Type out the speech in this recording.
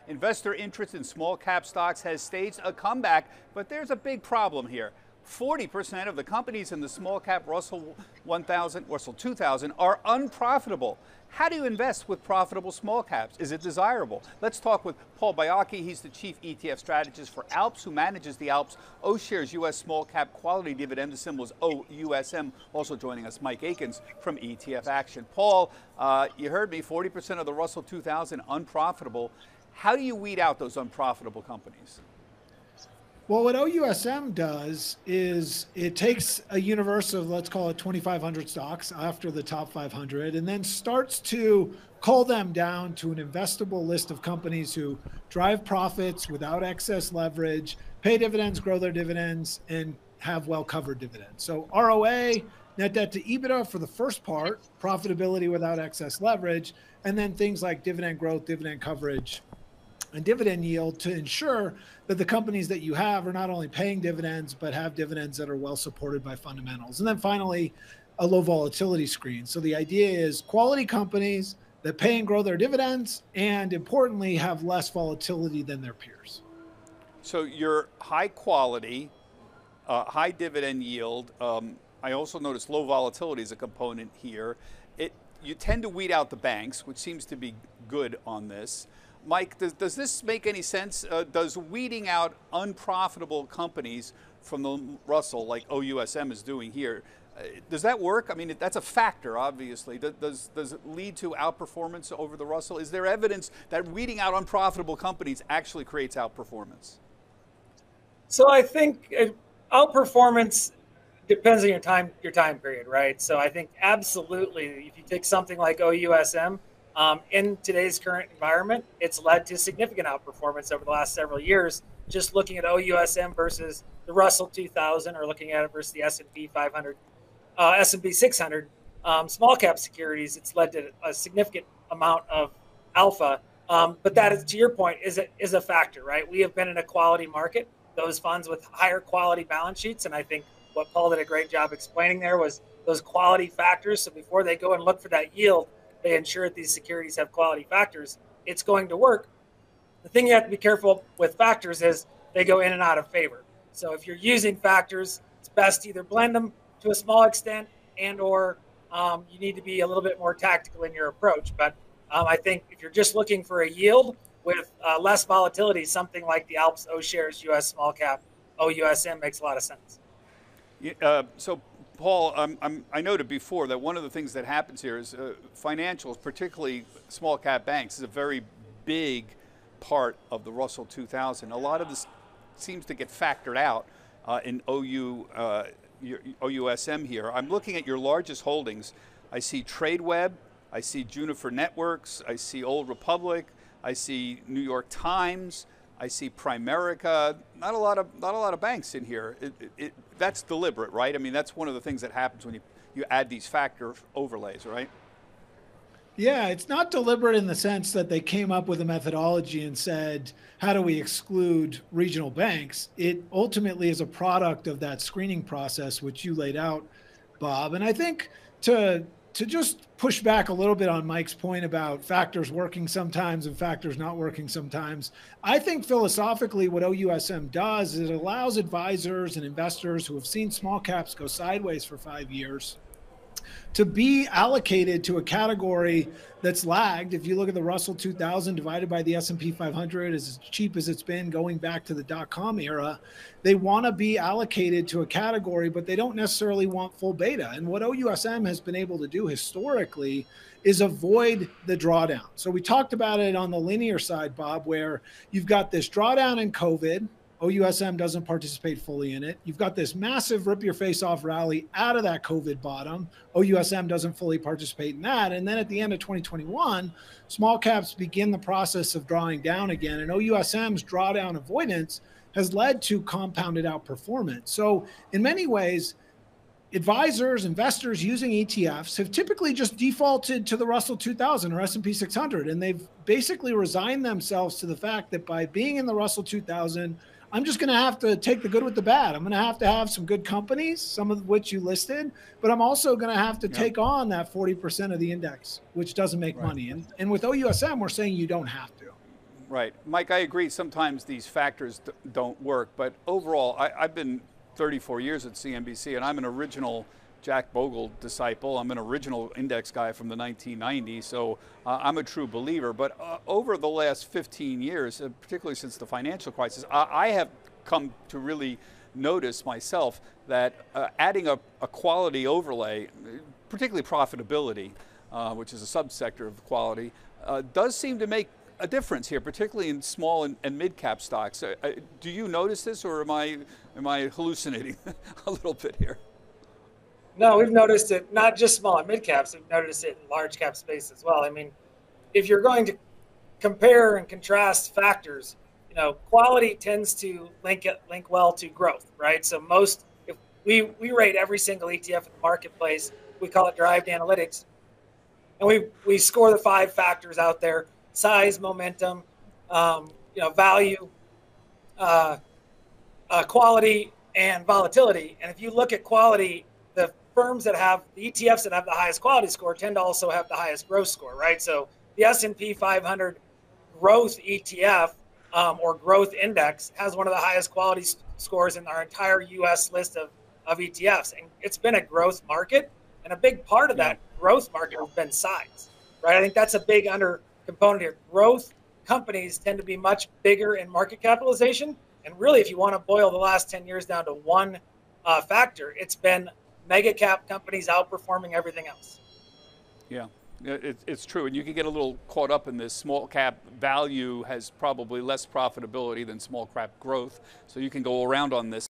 Investor interest in small cap stocks has staged a comeback, but there's a big problem here. 40% of the companies in the small cap Russell 1000, Russell 2000 are unprofitable. How do you invest with profitable small caps? Is it desirable? Let's talk with Paul Baiocchi. He's the chief ETF strategist for ALPS, who manages the ALPS O-Shares U.S. Small Cap Quality Dividend. The symbol is OUSM. Also joining us, Mike Akins from ETF Action. Paul, you heard me, 40% of the Russell 2000 unprofitable. How do you weed out those unprofitable companies? Well, what OUSM does is it takes a universe of, let's call it 2,500 stocks after the top 500, and then starts to cull them down to an investable list of companies who drive profits without excess leverage, pay dividends, grow their dividends, and have well-covered dividends. So ROA, net debt to EBITDA for the first part, profitability without excess leverage, and then things like dividend growth, dividend coverage, and dividend yield to ensure that the companies that you have are not only paying dividends, but have dividends that are well supported by fundamentals. And then finally, a low volatility screen. So the idea is quality companies that pay and grow their dividends, and importantly, have less volatility than their peers. So your high quality, high dividend yield. I also notice low volatility is a component here. You tend to weed out the banks, which seems to be good on this. Mike, does this make any sense? Does weeding out unprofitable companies from the Russell, like OUSM is doing here, does that work? I mean, that's a factor, obviously. Does it lead to outperformance over the Russell? Is there evidence that weeding out unprofitable companies actually creates outperformance? So I think outperformance depends on your time period, right? So I think absolutely, if you take something like OUSM, in today's current environment, it's led to significant outperformance over the last several years. Just looking at OUSM versus the Russell 2000, or looking at it versus the S&P 500, S&P 600, small cap securities, it's led to a significant amount of alpha. But that is, to your point, is a factor, right? We have been in a quality market. Those funds with higher quality balance sheets, and I think what Paul did a great job explaining there was those quality factors. So before they go and look for that yield, they ensure that these securities have quality factors. It's going to work. The thing you have to be careful with factors is they go in and out of favor. So if you're using factors, it's best to either blend them to a small extent or you need to be a little bit more tactical in your approach. But I think if you're just looking for a yield with less volatility, something like the ALPS O-Shares U.S. Small Cap OUSM makes a lot of sense. So Paul, I noted before that one of the things that happens here is financials, particularly small cap banks, is a very big part of the Russell 2000. A lot of this seems to get factored out in OUSM here. I'm looking at your largest holdings. I see TradeWeb, I see Juniper Networks, I see Old Republic, I see New York Times, I see Primerica. Not a lot of banks in here. That's deliberate, right? I mean, that's one of the things that happens when you add these factor overlays, right? Yeah, it's not deliberate in the sense that they came up with a methodology and said, how do we exclude regional banks? It ultimately is a product of that screening process, which you laid out, Bob. And I think to just push back a little bit on Mike's point about factors working sometimes and factors not working sometimes, I think philosophically what OUSM does is it allows advisors and investors who have seen small caps go sideways for 5 years to be allocated to a category that's lagged. If you look at the Russell 2000 divided by the S&P 500, as cheap as it's been going back to the dot-com era, they want to be allocated to a category, but they don't necessarily want full beta. And what OUSM has been able to do historically is avoid the drawdown. So we talked about it on the linear side, Bob, where you've got this drawdown in COVID. OUSM doesn't participate fully in it. You've got this massive rip your face off rally out of that COVID bottom. OUSM doesn't fully participate in that. And then at the end of 2021, small caps begin the process of drawing down again. And OUSM's drawdown avoidance has led to compounded outperformance. So in many ways, advisors, investors using ETFs have typically just defaulted to the Russell 2000 or S&P 600. And they've basically resigned themselves to the fact that by being in the Russell 2000, I'm just going to have to take the good with the bad. I'm going to have some good companies, some of which you listed, but I'm also going to have to take on that 40% of the index, which doesn't make money. And with OUSM, we're saying you don't have to. Right. Mike, I agree. Sometimes these factors don't work, but overall, I've been 34 years at CNBC, and I'm an original Jack Bogle disciple. I'm an original index guy from the 1990s, so I'm a true believer. But over the last 15 years, particularly since the financial crisis, I have come to really notice myself that adding a quality overlay, particularly profitability, which is a subsector of quality, does seem to make a difference here, particularly in small and mid-cap stocks. Do you notice this, or am I hallucinating a little bit here? No, we've noticed it not just small and mid caps. We've noticed it in large cap space as well. I mean, if you're going to compare and contrast factors, you know, quality tends to link well to growth, right? So if we rate every single ETF in the marketplace, we call it derived analytics, and we score the 5 factors out there: size, momentum, value, quality, and volatility. And if you look at quality, the firms that have the ETFs that have the highest quality score tend to also have the highest growth score, right? So the S&P 500 growth ETF or growth index has one of the highest quality scores in our entire U.S. list of ETFs. And it's been a growth market, and a big part of that growth market has been size, right? I think that's a big under component here. Growth companies tend to be much bigger in market capitalization. And really, if you want to boil the last 10 years down to one factor, it's been mega cap companies outperforming everything else. Yeah, it's true. And you can get a little caught up in this. Small cap value has probably less profitability than small cap growth. So you can go around on this.